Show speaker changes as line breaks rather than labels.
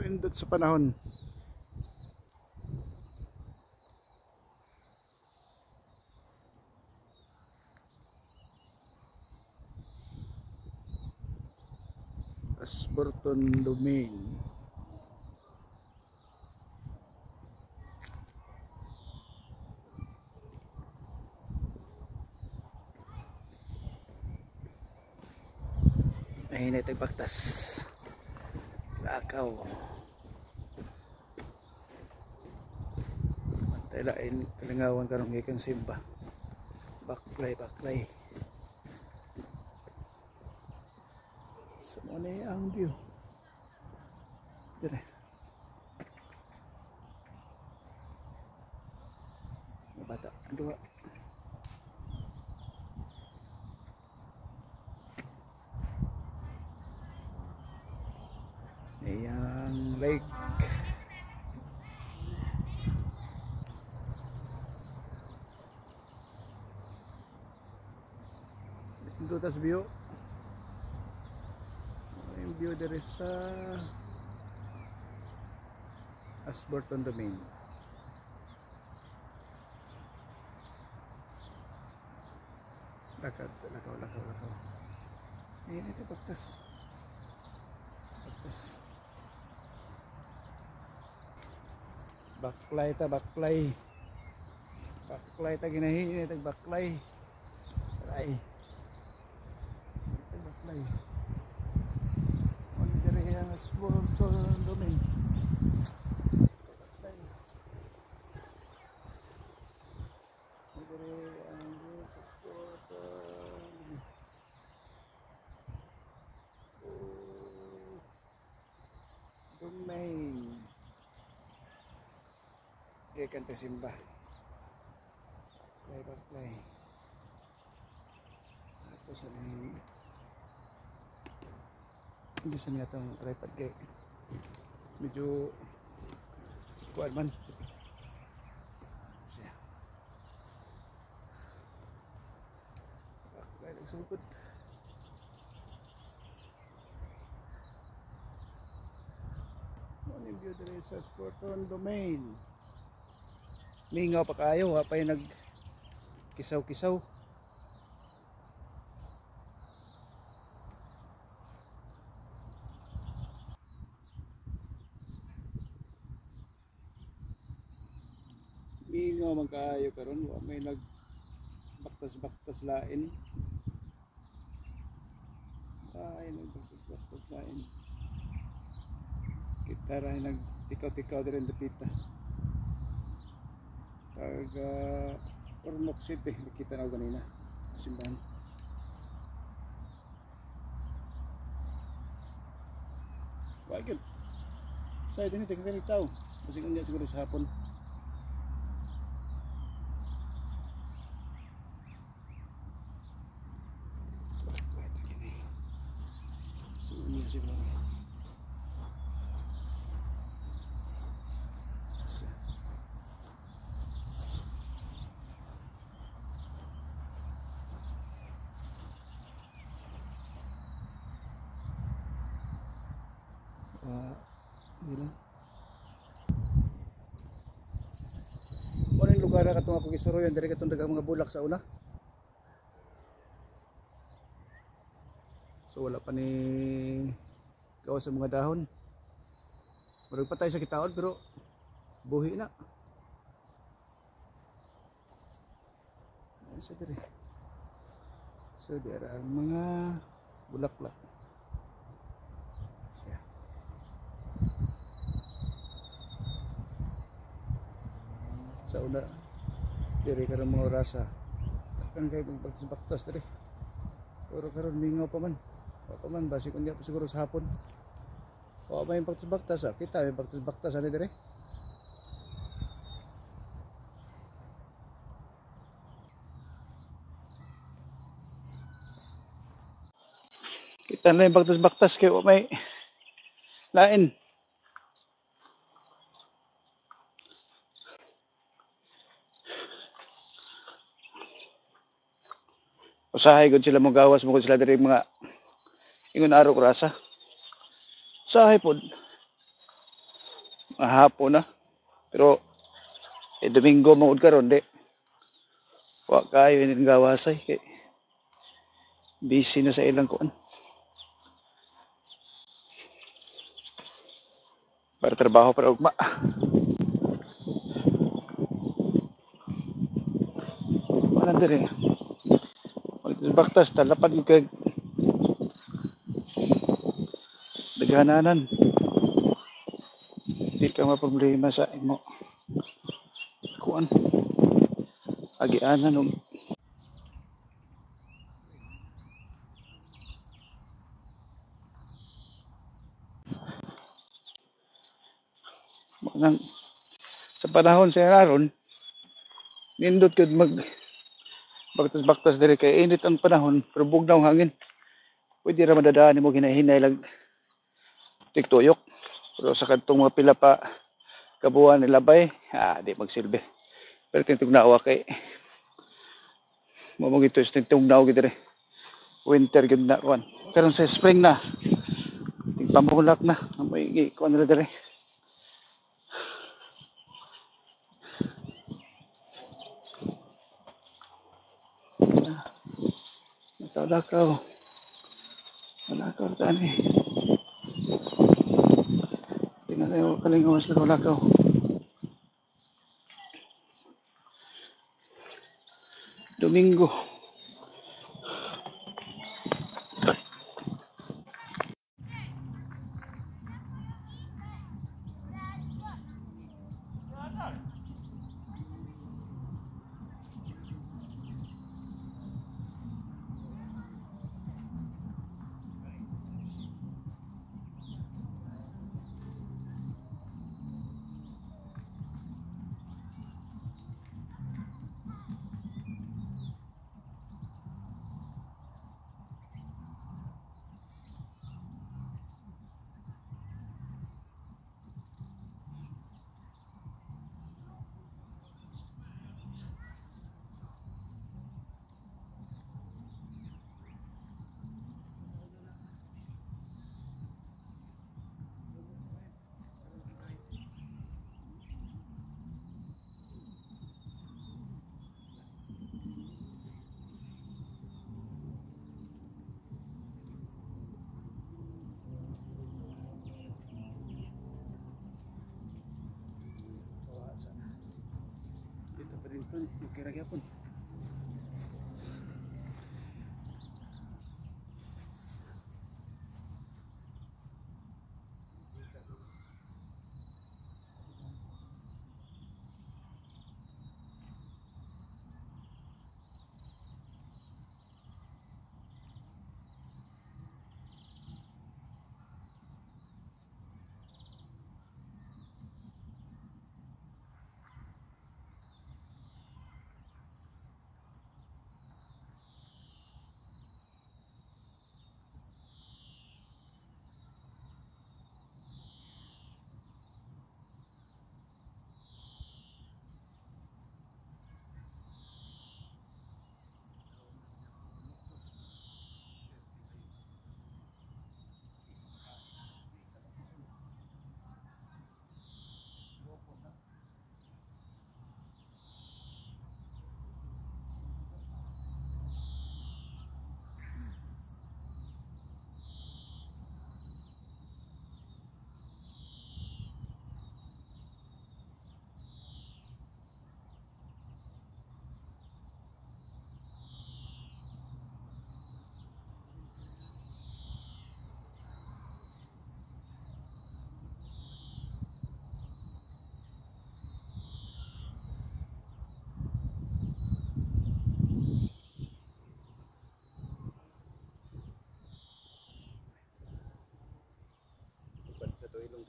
Nindot sa panahon. Ashburton Domain. Ay na itong baktas. Lakaw. Mantay lain kalingawan karong gikang simba. Baklay. So ano ang view? Dire. Bata, dua. Yang lake. Ito tas view. Yung view dari sa Ashburton Domain. Lakaw. Ayan ito baktas. Baklay ta ginahin ito baklay. Ay. Baklay. On dire ang Ashburton Domain. Domain. Ikan simba. Play. Ito sa ni. Hindi sa niya itong tripod kay medyo kuwan man. Siya. Play nagsugod. Ano view dito sa Ashburton Domain. Mingaw pa kayo, hapay nag kisaw. Mingaw man kayo karon, may nag baktas lain. Ay nagbaktas lain. Kita rin nagtikaw din dapita. Taga Ormoc City, nakita na ako kanina simbahan. Why good? Side din tingnan ni tao. Kasi kung siguro sa hapon. Siguro. Yun. Ano yung lugar na katong ako gisuroyan diri katong daghang mga bulak sa una. So wala pa ni gawa sa mga dahon. Murag pa tayo sa kitaod pero buhi na. Ayun sa diri. So dira ang mga bulaklak. Sa una diri karon mga orasa kan kay pagbatas diri pero karon mingaw pa man basi kun di pa siguro sa hapon o may pagbatas kita may pagbatas ani diri kita na yung pagbatas kay o may lain. Usahay gud sila mo gawas mo sila diri mga ingon araw kurasa. Usahay pod. hapon na. Pero Domingo mangud karon di. Wa kayo ning gawasay kay busy na sa ilang kuan. Para trabaho para ugma. Wala dire. Baktas talapad kag daghananan. Di ka maproblema sa imo. Kuan. Agianan og nang sa panahon sa aron nindot jud mag baktas-baktas dire kay init ang panahon pero bugnaw hangin. Pwede ra madadaan mo hinahinay lang tiktuyok. Pero sa kadtong mga pila pa kabuan nilabay, di magsilbi. Pero tintugnawa kay mo ito tintugnaw gid dire. Winter gid na kuan. Karon sa spring na pamulak na may kuan na dire. Lakaw tani tingnan tayo kalingawas lakaw Domingo dito pa rin ito kira pun sa to ilong